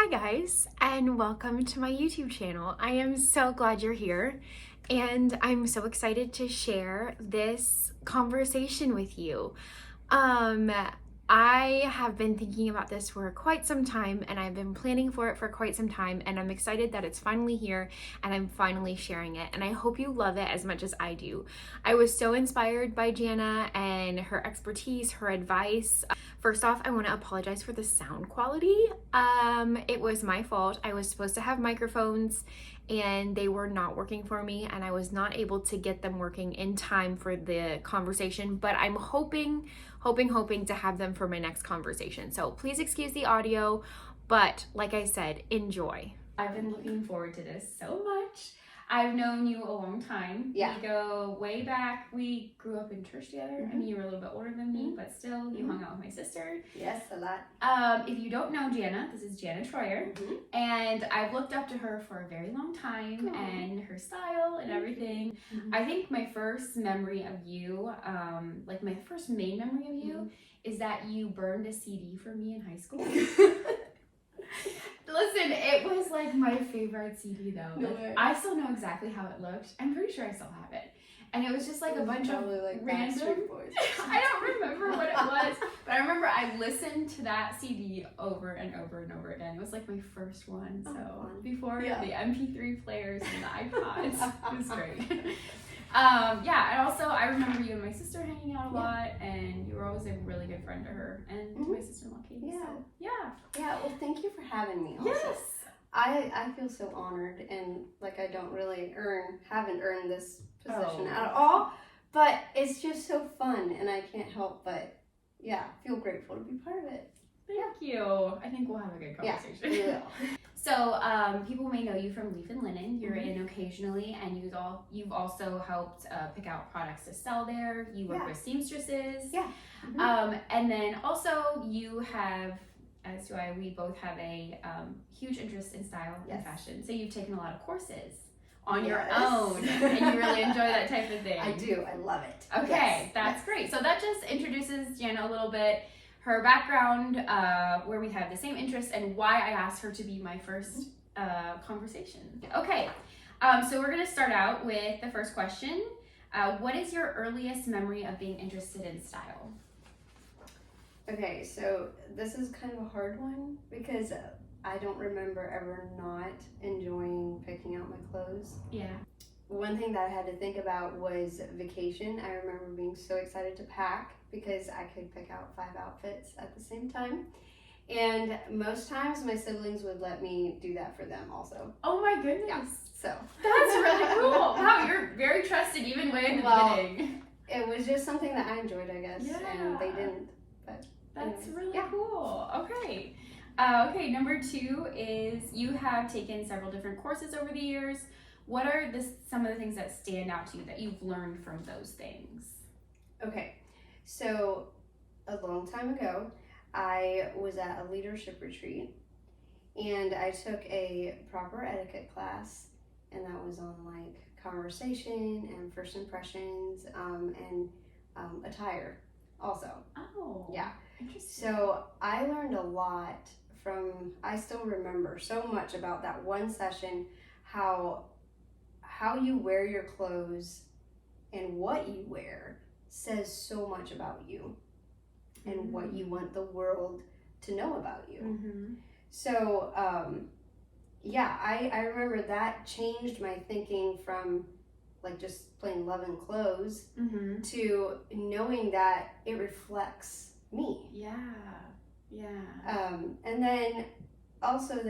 Hi guys, and welcome to my YouTube channel. I am so glad you're here, and I'm so excited to share this conversation with you. I have been thinking about this for quite some time, and I've been planning for it for quite some time, and I'm excited that it's finally here and I'm finally sharing it, and I hope you love it as much as I do. I was so inspired by Jana and her expertise, her advice. First off, I want to apologize for the sound quality. It was my fault. I was supposed to have microphones and they were not working for me, and I was not able to get them working in time for the conversation, but I'm hoping to have them for my next conversation. So please excuse the audio, but like I said, enjoy. I've been looking forward to this so much. I've known you a long time. Yeah. We go way back. We grew up in church together. Mm-hmm. I mean, you were a little bit older than me, but still, you hung out with my sister. Yes, a lot. If you don't know Jana, this is Jana Troyer, and I've looked up to her for a very long time, and her style and everything. I think my first memory of you, like my first main memory of you, is that you burned a CD for me in high school. Listen, it was like my favorite CD though. Like, I still know exactly how it looked. I'm pretty sure I still have it. And it was just like a bunch of like random. I don't remember what it was, but I remember I listened to that CD over and over and over again. It was like my first one. So before the MP3 players and the iPods, it was great. And also I remember you and my sister hanging out a lot, and you were always a really good friend to her and to my sister-in-law Katie. Yeah. So, yeah. Well, thank you for having me. Also. Yes. I feel so honored, and like I don't really haven't earned this position at all, but it's just so fun, and I can't help but feel grateful to be part of it. Thank you. I think we'll have a good conversation. Yeah, we will. So, people may know you from Leaf and Linen. You're in occasionally, and you've also helped pick out products to sell there. You work with seamstresses. Yeah. And then also you have, as do I, we both have a huge interest in style and fashion. So you've taken a lot of courses on your own, and you really enjoy that type of thing. I do. I love it. Okay, that's great. So that just introduces Jana a little bit, her background, where we have the same interests, and why I asked her to be my first conversation. Okay, so we're gonna start out with the first question. What is your earliest memory of being interested in style? Okay, so this is kind of a hard one because I don't remember ever not enjoying picking out my clothes. Yeah. One thing that I had to think about was vacation. I remember being so excited to pack because I could pick out 5 outfits at the same time. And most times my siblings would let me do that for them also. Oh my goodness. Yeah, so. That's really cool. Wow, you're very trusted even way in the beginning. It was just something that I enjoyed, I guess, and they didn't. But that's really cool. Okay. Okay, number 2 is you have taken several different courses over the years. What are some of the things that stand out to you that you've learned from those things? Okay, so a long time ago, I was at a leadership retreat, and I took a proper etiquette class, and that was on like conversation and first impressions and attire also. Oh, yeah. Interesting. So I learned a lot I still remember so much about that one session, how you wear your clothes and what you wear says so much about you and what you want the world to know about you. So I remember that changed my thinking from like just plain loving clothes to knowing that it reflects me. And then also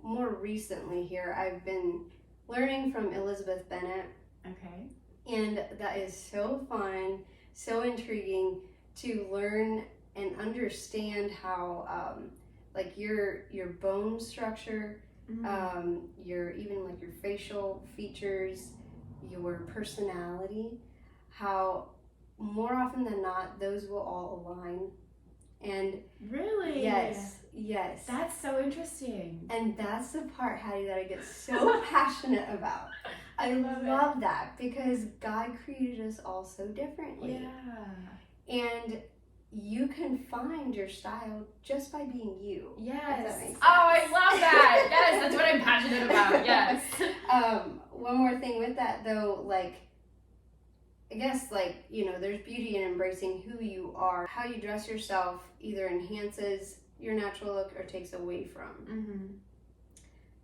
more recently here, I've been learning from Elizabeth Bennett. Okay. And that is so fun, so intriguing to learn and understand how like your bone structure, your even like your facial features, your personality, how more often than not those will all align. And really, yes, that's so interesting. And that's the part, Hattie, that I get so passionate about. I love that because God created us all so differently. And you can find your style just by being you. Yes. Oh, I love that. like, I guess, like, there's beauty in embracing who you are. How you dress yourself either enhances your natural look or takes away from. Mm-hmm.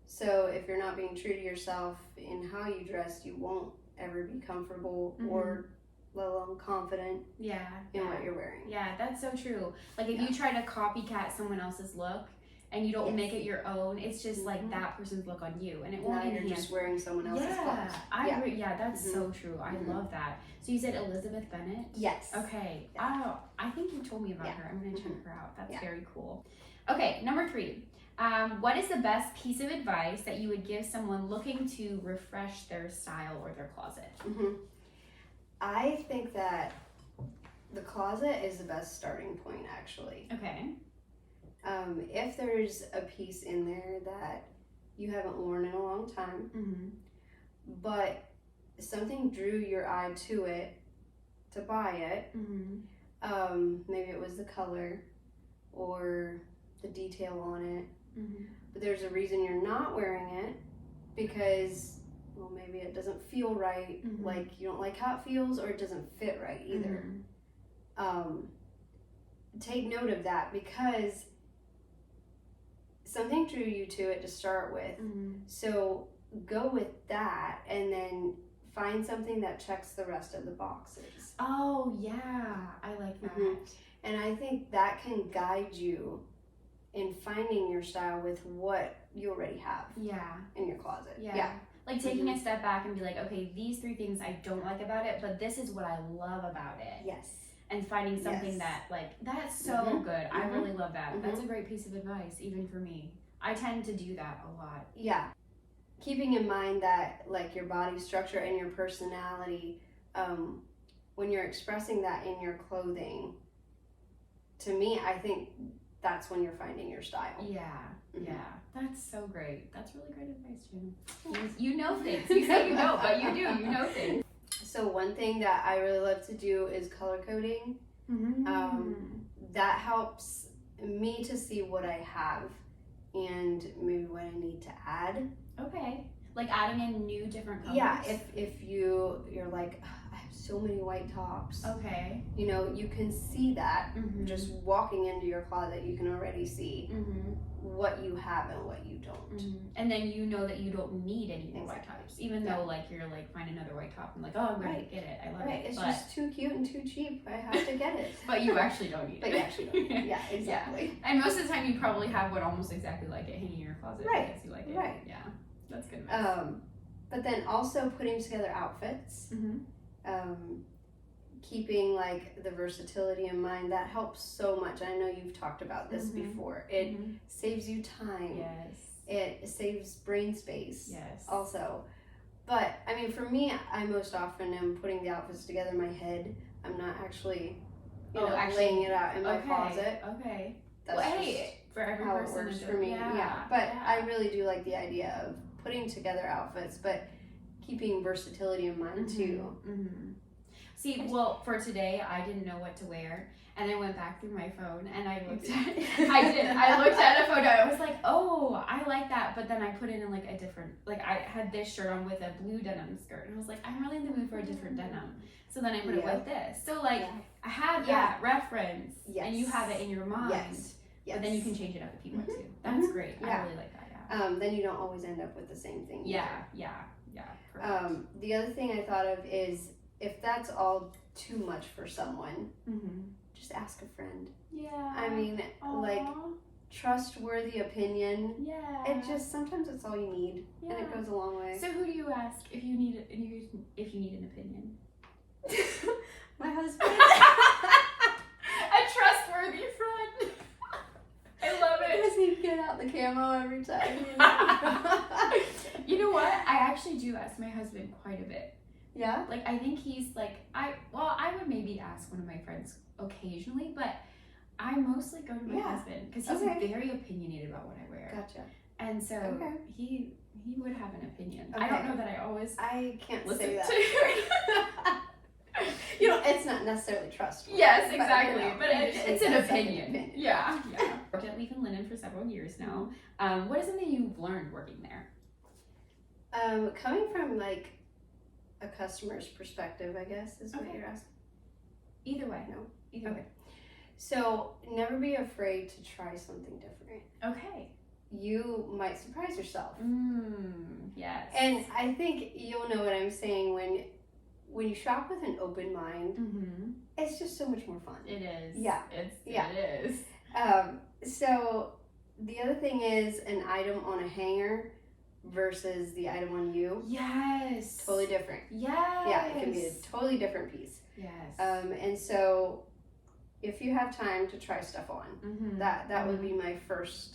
So if you're not being true to yourself in how you dress, you won't ever be comfortable or let alone confident in what you're wearing. Yeah, that's so true. Like if you try to copycat someone else's look and you don't make it your own, it's just like that person's look on you, and it won't enhance. You're just wearing someone else's clothes. I agree. Yeah, that's so true. I love that. So you said Elizabeth Bennett? Yes. Okay. Oh, I think you told me about her. I'm gonna check her out. That's very cool. Okay, number 3. What is the best piece of advice that you would give someone looking to refresh their style or their closet? I think that the closet is the best starting point, actually. Okay. If there's a piece in there that you haven't worn in a long time, but something drew your eye to it to buy it, maybe it was the color or the detail on it, but there's a reason you're not wearing it because, well, maybe it doesn't feel right, like you don't like how it feels, or it doesn't fit right either. Take note of that, because something drew you to it to start with. So go with that and then find something that checks the rest of the boxes. Oh, yeah. I like that. And I think that can guide you in finding your style with what you already have in your closet. Like taking a step back and be like, okay, these 3 things I don't like about it, but this is what I love about it. Yes. And finding something that, like, that's so good. I really love that. That's a great piece of advice, even for me. I tend to do that a lot. Yeah. Keeping in mind that, like, your body structure and your personality, when you're expressing that in your clothing, to me, I think that's when you're finding your style. Yeah, that's so great. That's really great advice, Jana. You know things. You say you don't, but you do. You know things. So one thing that I really love to do is color coding. That helps me to see what I have and maybe what I need to add. Okay. Like adding in new different colors? Yeah, if you're like, I have so many white tops. Okay. You can see that just walking into your closet. You can already see what you have and what you don't. And then you know that you don't need any more white tops, even though like you're like, find another white top and like, oh, I'm gonna get it. I love it. It's just too cute and too cheap. I have to get it. But you actually don't need it. But you actually don't need it. Yeah, exactly. And most of the time you probably have one almost exactly like it hanging in your closet because you like it. Right. Yeah. That's good advice. But then also putting together outfits. Keeping like the versatility in mind, that helps so much. I know you've talked about this before. It saves you time. Yes. It saves brain space. Yes. Also. But I mean, for me, I most often am putting the outfits together in my head. I'm not actually, laying it out in my closet. Okay. That's for every how person it works for me. Yeah. But I really do like the idea of putting together outfits, but keeping versatility in mind too. See, well, for today, I didn't know what to wear, and I went back through my phone, and I looked at, I looked at a photo, I was like, oh, I like that, but then I put it in, like, a different, like, I had this shirt on with a blue denim skirt, and I was like, I'm really in the mood for a different denim, so then I put it with this, so, like, I had that reference, and you have it in your mind, but then you can change it up if you want to. That's great. I really like that, then you don't always end up with the same thing. Perfect. The other thing I thought of is, if that's all too much for someone, just ask a friend. Yeah. I mean, like, trustworthy opinion. Yeah. It just, sometimes it's all you need, and it goes a long way. So who do you ask if you need an opinion? My husband. A trustworthy friend. I love it. Because he'd get out the camo every time. You know what? I actually do ask my husband quite a bit. Yeah? Like, I think he's like, I would maybe ask one of my friends occasionally, but I mostly go to my husband because he's very opinionated about what I wear. Gotcha. And so he would have an opinion. Okay. I don't know that I always I can't listen say that. to. It's not necessarily trustworthy. Yes, exactly. But it's an that's opinion. Yeah. Worked at Leaf and Linen for several years now. What is something you've learned working there? Coming from like a customer's perspective, I guess, is what Okay. you're asking. Either way. No. Either way. So never be afraid to try something different. Okay. You might surprise yourself. Yes. And I think you'll know what I'm saying when you shop with an open mind, it's just so much more fun. It is. Yeah. It is. So the other thing is an item on a hanger versus the item on you. Yes. Totally different. Yes. Yeah, it can be a totally different piece. Yes. And so if you have time to try stuff on, that would be my first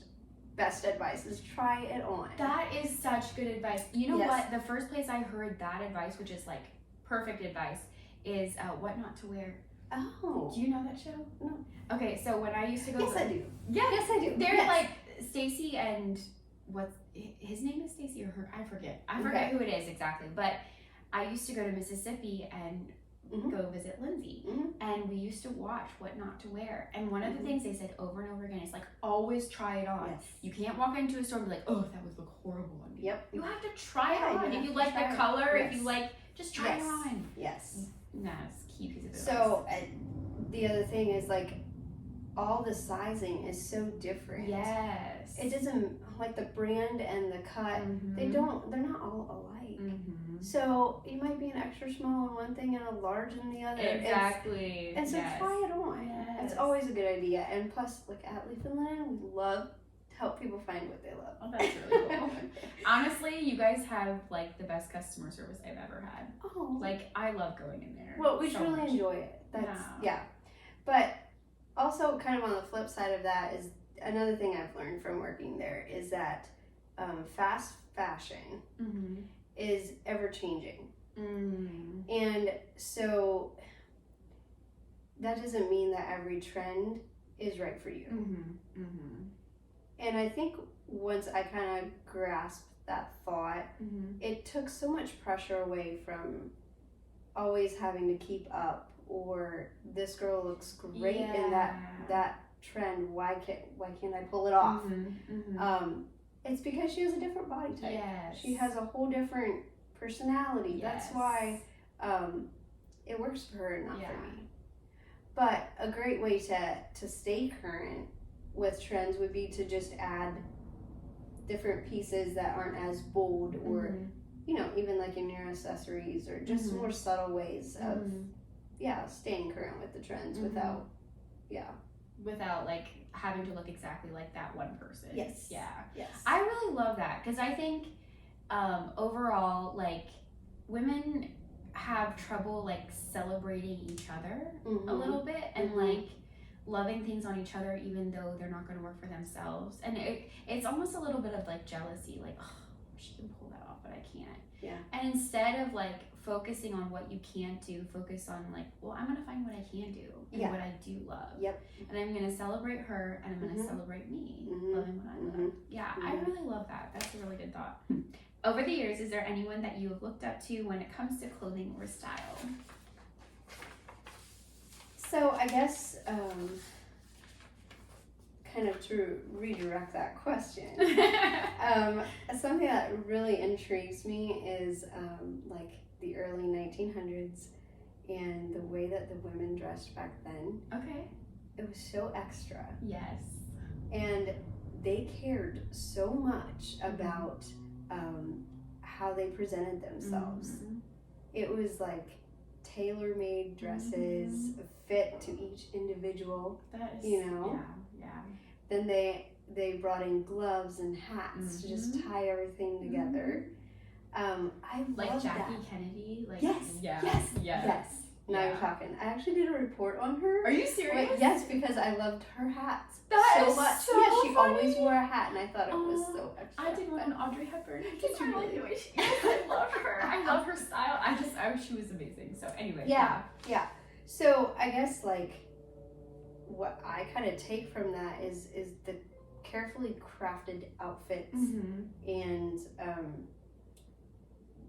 best advice, is try it on. That is such good advice. You know Yes. what? The first place I heard that advice, which is like perfect advice, is What Not to Wear. Oh. Do you know that show? No. Okay, so when I used to go Yes, I do. Yeah. Yes, I do. They're Yes. like Stacy and his name is Stacy or her? I forget. I forget who it is exactly. But I used to go to Mississippi and go visit Lindsay, and we used to watch What Not to Wear. And one of the things they said over and over again is like, always try it on. Yes. You can't walk into a store and be like, oh, that would look horrible on me. Yep. You have to try it Yeah, on. you If have you to like try the it. color, Yes. if you like, just try it Yes. on. Yes. That's key piece of advice. So the other thing is like all the sizing is so different. Yes. It doesn't, like the brand and the cut, they're not all alike. So you might be an extra small in one thing and a large in the other. Exactly. And so try it on. Yes. It's always a good idea. And plus, like at Leaf and Linen, we love to help people find what they love. Oh, that's really cool. Honestly, you guys have like the best customer service I've ever had. Oh. Like, I love going in there. Well, we so truly much. enjoy it. That's Yeah. yeah. But also, kind of on the flip side of that is another thing I've learned from working there is that fast fashion is ever changing, and so that doesn't mean that every trend is right for you. And I think once I kind of grasped that thought, it took so much pressure away from always having to keep up, or this girl looks great in that trend, why can't I pull it off? It's because she has a different body type. Yes. She has a whole different personality. Yes. That's why it works for her and not for me. But a great way to stay current with trends would be to just add different pieces that aren't as bold, or even like in your accessories, or just more subtle ways of staying current with the trends without like having to look exactly like that one person. Yes. Yeah. Yes. I really love that, because I think overall, like, women have trouble like celebrating each other a little bit, and like loving things on each other even though they're not going to work for themselves. And it's almost a little bit of like jealousy, like, oh, she can pull that off but I can't. Yeah. And instead of like focusing on what you can't do, focus on like, well, I'm going to find what I can do and what I do love. Yep. And I'm going to celebrate her, and I'm going to celebrate me loving what I love. Yeah, I really love that. That's a really good thought. Over the years, is there anyone that you have looked up to when it comes to clothing or style? So I guess kind of to redirect that question, something that really intrigues me is like the early 1900s and the way that the women dressed back then. Okay. It was so extra. Yes. And they cared so much about how they presented themselves. It was like tailor-made dresses, fit to each individual. That is, yeah. Then they brought in gloves and hats to just tie everything together. I like love Jackie that. Kennedy. Like, Yes. Now you're talking. I actually did a report on her. Are you serious? But yes, because I loved her hats That so is much. so Yeah, she funny. always wore a hat, and I thought it was so extra. I did one on Audrey Hepburn. Did you really? I love her. I love her style. She was amazing. So anyway. Yeah. So I guess like what I kind of take from that is the carefully crafted outfits and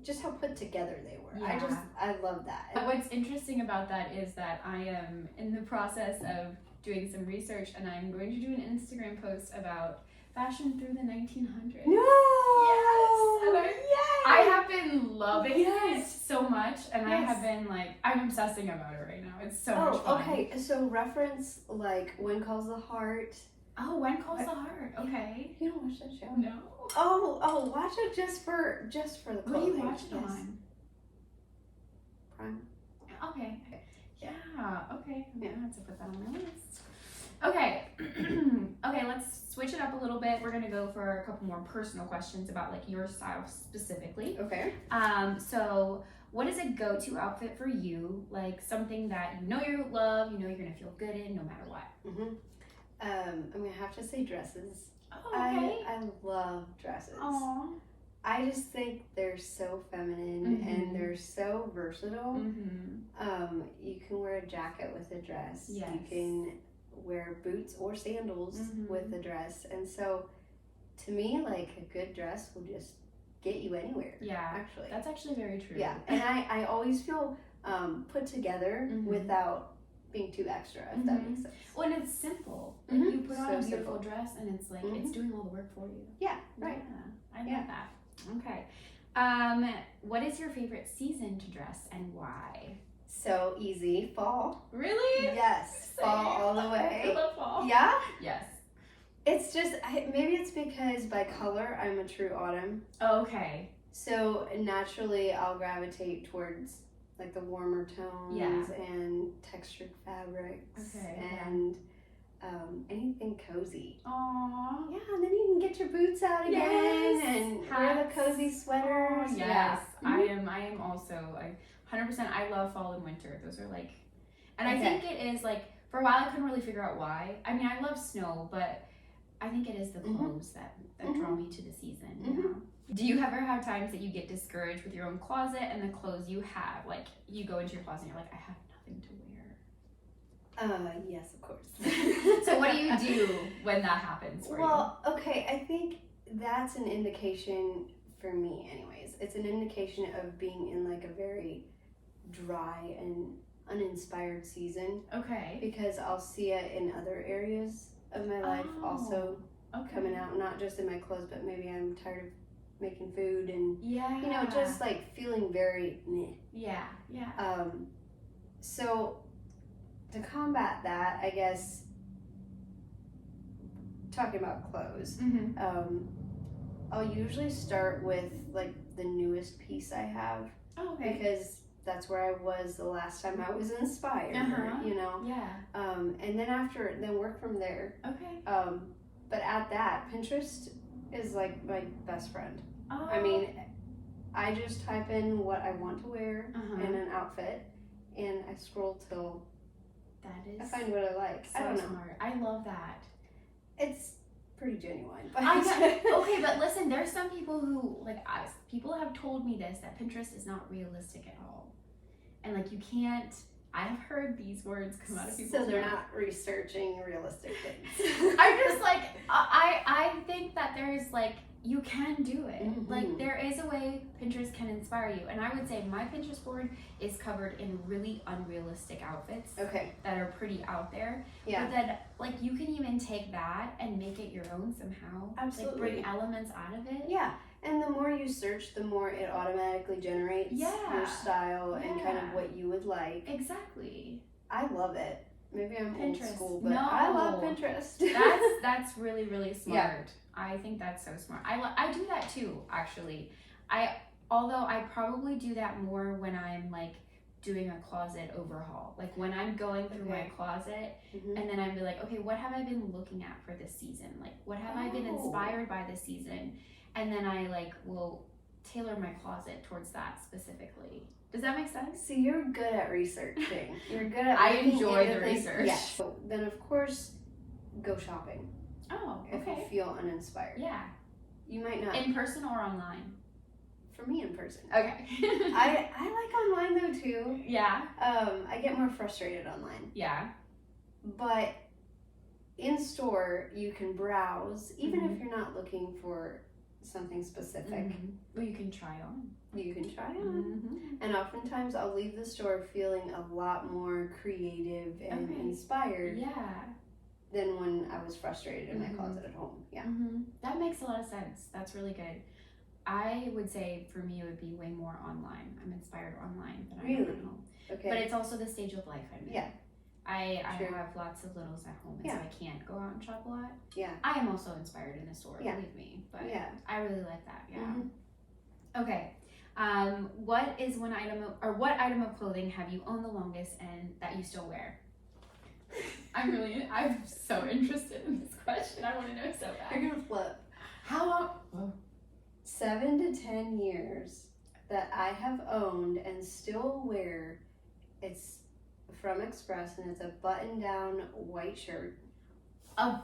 just how put together they were. Yeah. I love that. What's interesting about that is that I am in the process of doing some research, and I'm going to do an Instagram post about fashion through the 1900s. No! Yes! And Yay! I have been loving it Yes. so much, obsessing about it right now. It's so much Oh, fun. okay. So reference like When Calls the Heart. Oh, When Calls the Heart. Okay. You don't watch that show? No. Oh, watch it just for the What do clothing. you watch it Yes. on? Prime. Okay. Yeah. Okay. I'm Yeah. gonna have to put that on my list. Okay. Okay. Let's switch it up a little bit. We're gonna go for a couple more personal questions about like your style specifically. Okay. So what is a go-to outfit for you? Like something that you know you love, you know you're gonna feel good in, no matter what. Mhm. I'm gonna have to say dresses. Oh, okay. I love dresses. Aww. I just think they're so feminine and they're so versatile. Mm-hmm. You can wear a jacket with a dress. Yes. You can wear boots or sandals with a dress. And so to me, like a good dress will just get you anywhere. Yeah. Actually. That's actually very true. Yeah. And I always feel put together without being too extra, if that makes sense. When it's simple. Like you put on So a beautiful simple. dress and it's like it's doing all the work for you. Yeah, right. Yeah. I love that. Okay. What is your favorite season to dress and why? So easy. Fall. Really? Yes. Same. Fall all the I way. love fall. Yeah? Yes. It's just, maybe it's because by color, I'm a true autumn. Okay. So naturally, I'll gravitate towards like the warmer tones and textured fabrics and anything cozy. Aww. Yeah, and then you can get your boots out again and wear the cozy sweaters. Oh, yes. I am also 100%. I love fall and winter. Those are like, and I think it is like, for a while I couldn't really figure out why. I mean, I love snow, but I think it is the clothes that draw me to the season. You know? Do you ever have times that you get discouraged with your own closet and the clothes you have? Like, you go into your closet and you're like, I have nothing to wear. Yes, of course. So what do you do when that happens for you? Well, okay, I think that's an indication for me anyways. It's an indication of being in like a very dry and uninspired season. Okay. Because I'll see it in other areas of my life also coming out, not just in my clothes, but maybe I'm tired of making food and you know, just like feeling very meh. Yeah. So to combat that, I guess talking about clothes, I'll usually start with like the newest piece I have. Oh, okay. Because that's where I was the last time I was inspired, you know? Yeah. And then work from there. Okay. But at that, Pinterest is like my best friend. Oh. I mean, I just type in what I want to wear in an outfit, and I scroll till I find what I like. So I don't know. smart. I love that. It's pretty genuine. But I know. Okay, but listen, there's some people who people have told me this, that Pinterest is not realistic at all, and like you can't. I've heard these words come out of people's So they're mouth. not researching realistic things. I'm just like I think that there's like you can do it. Like there is a way Pinterest can inspire you, and I would say my Pinterest board is covered in really unrealistic outfits. Okay. That are pretty out there. Yeah. But then like you can even take that and make it your own somehow. Absolutely. Like bring elements out of it. Yeah. And the more you search, the more it automatically generates your style and kind of what you would like. Exactly. I love it. Maybe I'm Pinterest. old school, but No. I love Pinterest. That's really, really smart. Yeah. I think that's so smart. I do that too, actually. Although I probably do that more when I'm like doing a closet overhaul. Like when I'm going through my closet and then I'm be like, okay, what have I been looking at for this season? Like what have I been inspired by this season? And then I like will tailor my closet towards that specifically. Does that make sense? See, you're good at researching. You're good at I looking enjoy into the things. research. Yeah. So then of course, go shopping. Oh, If you feel uninspired. Yeah. You might not. In person or online? For me, in person. Okay. I like online though too. Yeah. I get more frustrated online. Yeah. But in store, you can browse, even if you're not looking for something specific. Well, you can try on. You can try on. And oftentimes, I'll leave the store feeling a lot more creative and inspired than when I was frustrated in my closet at home. Yeah. That makes a lot of sense. That's really good. I would say for me it would be way more online. I'm inspired online than I am Really? at home. Okay. But it's also the stage of life I'm in. Yeah. I True. have lots of littles at home, and Yeah. so I can't go out and shop a lot. Yeah. I am also inspired in the store, Yeah. believe me. But Yeah. I really like that. Yeah. Mhm. Okay. What is what item of clothing have you owned the longest and that you still wear? I'm so interested in this question. I want to know so bad. You're gonna flip. How long? 7 to 10 years that I have owned and still wear. It's from Express, and it's a button-down white shirt. A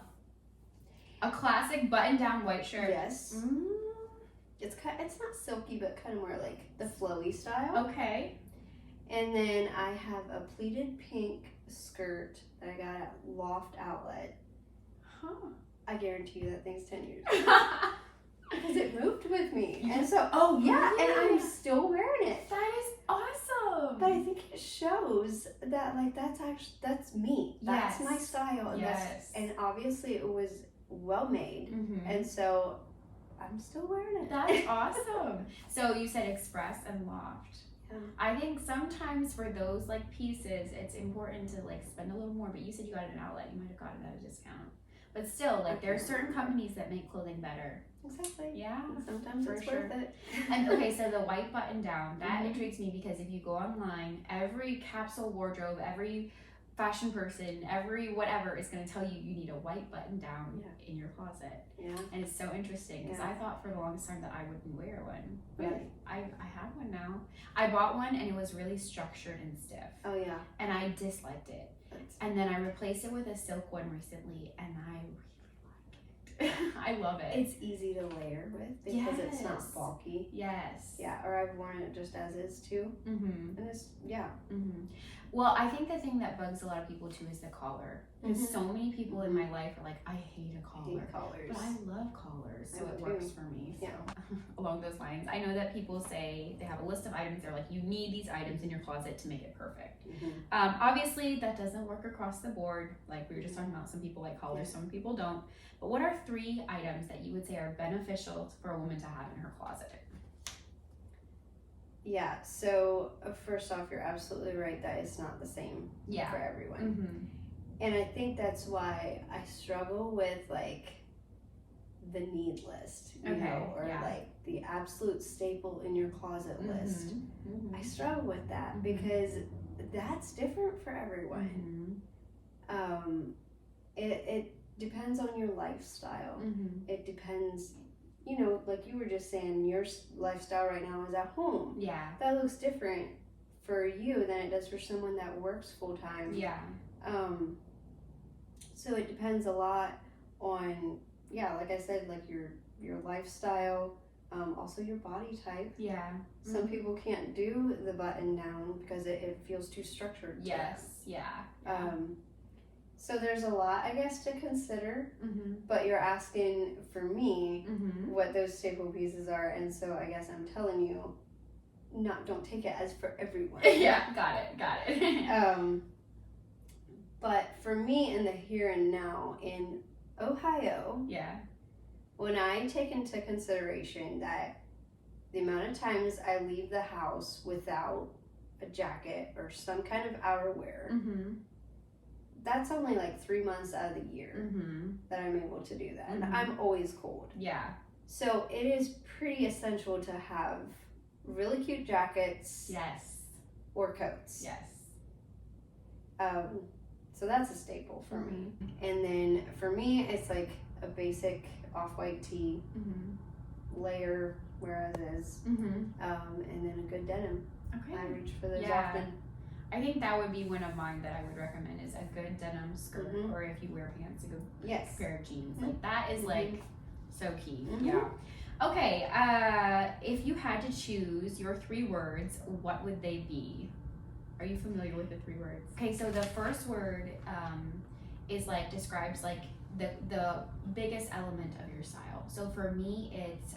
classic button-down white shirt. Yes. It's not silky, but kind of more like the flowy style. Okay. And then I have a pleated pink skirt that I got at Loft Outlet. Huh. I guarantee you that thing's 10 years. Because it moved with me. You And so, yeah, and I'm still wearing it. That is awesome. But I think it shows that, like, that's me. That's Yes. my style. And Yes. and obviously it was well made. Mm-hmm. And so I'm still wearing it. That's awesome. So you said Express and Loft. Yeah. I think sometimes for those like pieces, it's important to like spend a little more. But you said you got it at an outlet. You might have gotten it at a discount. But still, like there are certain companies that make clothing better. Exactly. Yeah. Sometimes For it's sure. worth it. And okay, so the white button down, that Mhm. intrigues me because if you go online, every capsule wardrobe, every fashion person, every whatever is going to tell you you need a white button down in your closet. Yeah. And it's so interesting because Yeah. I thought for the longest time that I wouldn't wear one. But Really? I have one now. I bought one and it was really structured and stiff. Oh yeah. And I disliked it. And then I replaced it with a silk one recently and I really like it. I love it. It's easy to layer with because it's not Yes. bulky. Yes. Yeah, or I've worn it just as is too. Mm-hmm. And it's, yeah. Mm-hmm. Well, I think the thing that bugs a lot of people too is the collar. Because Mhm. so many people in my life are like, I hate a collar. Hate collars. But I love collars, so I it do works too. for me. So Yeah. along those lines, I know that people say they have a list of items. They're like, you need these items in your closet to make it perfect. Mhm. Obviously, that doesn't work across the board. Like we were just talking about, some people like collars, some people don't. But what are 3 items that you would say are beneficial for a woman to have in her closet? Yeah, so first off, you're absolutely right that it's not the same Yeah. for everyone. Mm-hmm. And I think that's why I struggle with like the need list, you Okay, know, or yeah. like the absolute staple in your closet list. Mm-hmm. I struggle with that Mhm. because that's different for everyone. Mm-hmm. It depends on your lifestyle. Mm-hmm. It depends, you know, like you were just saying, your lifestyle right now is at home. Yeah. That looks different for you than it does for someone that works full time. Yeah. So it depends a lot on, yeah, like I said, like your lifestyle, also your body type. Yeah. Some people can't do the button down because it feels too structured. to Yes. Yeah. them. So there's a lot, I guess, to consider, Mm-hmm. but you're asking for me Mm-hmm. what those staple pieces are, and so I guess I'm telling you, don't take it as for everyone. Yeah. Got it. But for me in the here and now in Ohio, Yeah. when I take into consideration that the amount of times I leave the house without a jacket or some kind of outerwear, Mm-hmm. that's only like 3 months out of the year Mm-hmm. that I'm able to do that. And Mhm. I'm always cold. Yeah. So it is pretty essential to have really cute jackets Yes. or coats. Yes. So that's a staple for me. And then for me, it's like a basic off-white tee, Mm-hmm. layer whereas is, Mm-hmm. and then a good denim. Okay. I reach for those Yeah. often. I think that would be one of mine that I would recommend is a good denim skirt, Mhm. or if you wear pants, a good Yes. pair of jeans. Like that is like so key. Mhm. Yeah. Okay. If you had to choose your 3 words, what would they be? Are you familiar with the 3 words? Okay, so the first word is like describes like the biggest element of your style. So for me, it's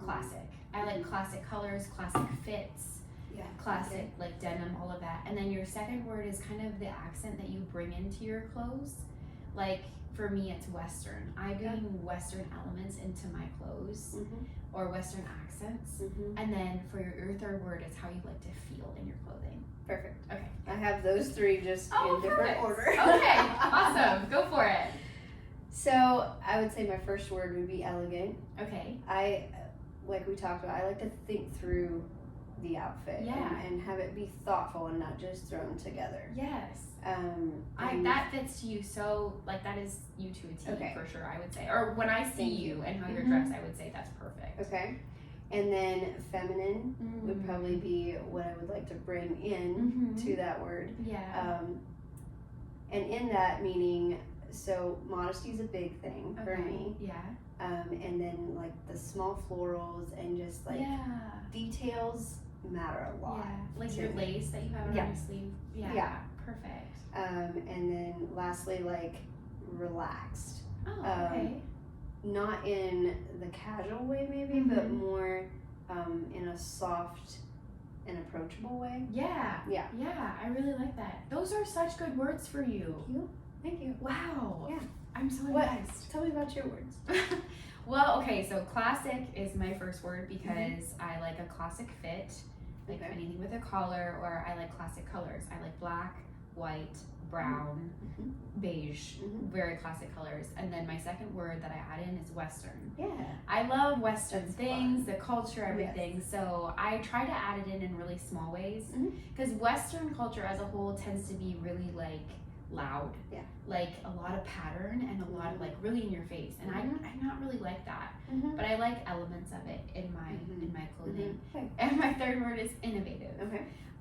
classic. I like classic colors, classic fits, Yeah. classic like denim, all of that. And then your second word is kind of the accent that you bring into your clothes. like for me it's Western. I bring Western elements into my clothes or Western accents. And then for your third word is how you like to feel in your clothing. Perfect. Okay. I have those three just in different order. Okay, awesome. Go for it. So I would say my first word would be elegant. Okay. Like we talked about, I like to think through the outfit and have it be thoughtful and not just thrown together. Yes. That fits you so, like, that is you to a T for sure, I would say. Or when I see you and how you're dressed, I would say that's perfect. Okay. And then feminine would probably be what I would like to bring in to that word. Yeah. And in that meaning, so modesty is a big thing for me. Yeah. And then like the small florals and just like details matter a lot. Yeah. Like your lace that you have on your sleeve. Yeah. Perfect. And then lastly, like relaxed. Oh, okay. Not in the casual way maybe, but more in a soft and approachable way. Yeah. Yeah. Yeah, I really like that. Those are such good words for you. Thank you. Wow. Yeah. I'm so impressed. Tell me about your words. Well, okay, so classic is my first word because I like a classic fit, like anything with a collar, or I like classic colors. I like black, white, brown, beige, very classic colors. And then my second word that I add in is Western. Yeah. I love Western things, the culture, everything. So I try to add it in really small ways because Western culture as a whole tends to be really like loud, like a lot of pattern and a lot of like really in your face, and I'm not really like that, but I like elements of it in my clothing. And my third word is innovative.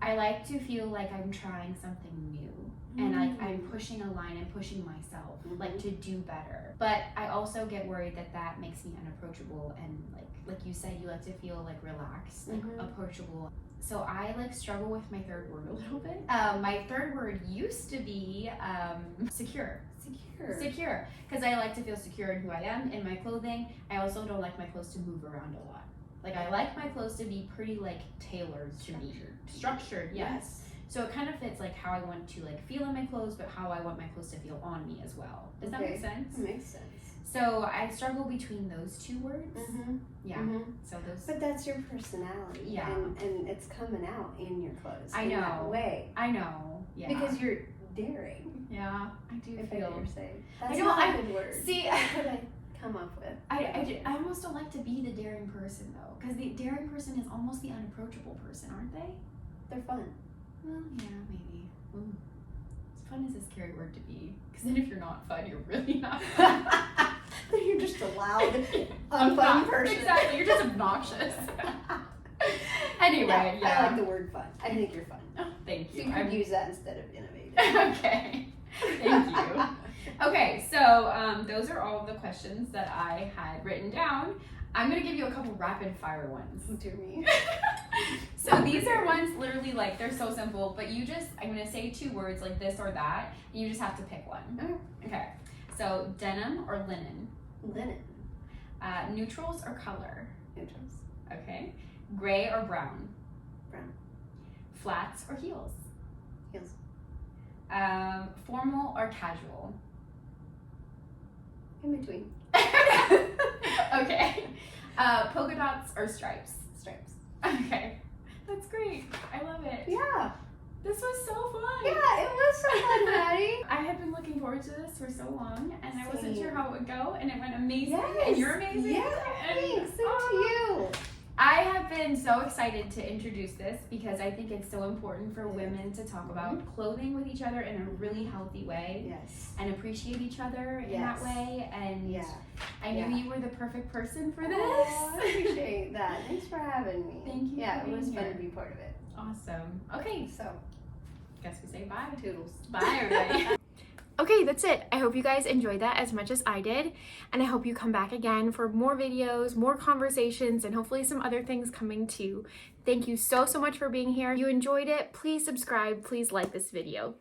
I like to feel like I'm trying something new and like I'm pushing a line and pushing myself like to do better, but I also get worried that makes me unapproachable, and like you said, you like to feel like relaxed, like approachable. So I like struggle with my third word a little bit. My third word used to be secure. Secure. Because I like to feel secure in who I am, in my clothing. I also don't like my clothes to move around a lot. Like I like my clothes to be pretty like tailored to me. Structured, yes. So it kind of fits like how I want to like feel in my clothes, but how I want my clothes to feel on me as well. Does that make sense? That makes sense. So I struggle between those two words. Yeah. So those. But that's your personality. Yeah. And it's coming out in your clothes. I in know. that way. I know. Yeah. Because you're daring. Yeah. I do If feel. I dare say. That's I know. not a good word. See. What could I come up with? I almost don't like to be the daring person though, because the daring person is almost the unapproachable person, aren't they? They're fun. Well, yeah, maybe. Ooh. Fun is a scary word to be, because then if you're not fun, you're really not fun. Then you're just a loud, unfun person. Exactly, you're just obnoxious. Anyway, I like the word fun. I think you're fun. Oh, thank you. So you could use that instead of innovative. Okay, thank you. Okay, so those are all of the questions that I had written down. I'm gonna give you a couple rapid fire ones. Dear me. So these are ones literally like they're so simple, but I'm gonna say two words like this or that, and you just have to pick one. Okay. So denim or linen? Linen. Neutrals or color? Neutrals. Okay. Gray or brown? Brown. Flats or heels? Heels. Formal or casual? In between. Okay. Polka dots or stripes? Stripes. Okay. That's great. I love it. Yeah. This was so fun. Yeah, it was so fun, Maddie. I had been looking forward to this for so long, and I wasn't Same. sure how it would go, and it went amazing, Yes. and you're amazing. Yeah, and, thanks. Same to you. I have been so excited to introduce this because I think it's so important for women to talk about clothing with each other in a really healthy way. Yes. And appreciate each other in that way. And I knew you were the perfect person for this. Oh, I appreciate that. Thanks for having me. Thank you. Yeah, for it was being fun here. to be part of it. Awesome. Okay, So, guess we say bye. toodles. Bye, everybody. Okay, that's it. I hope you guys enjoyed that as much as I did, and I hope you come back again for more videos, more conversations, and hopefully some other things coming too. Thank you so much for being here. If you enjoyed it, please subscribe, please like this video.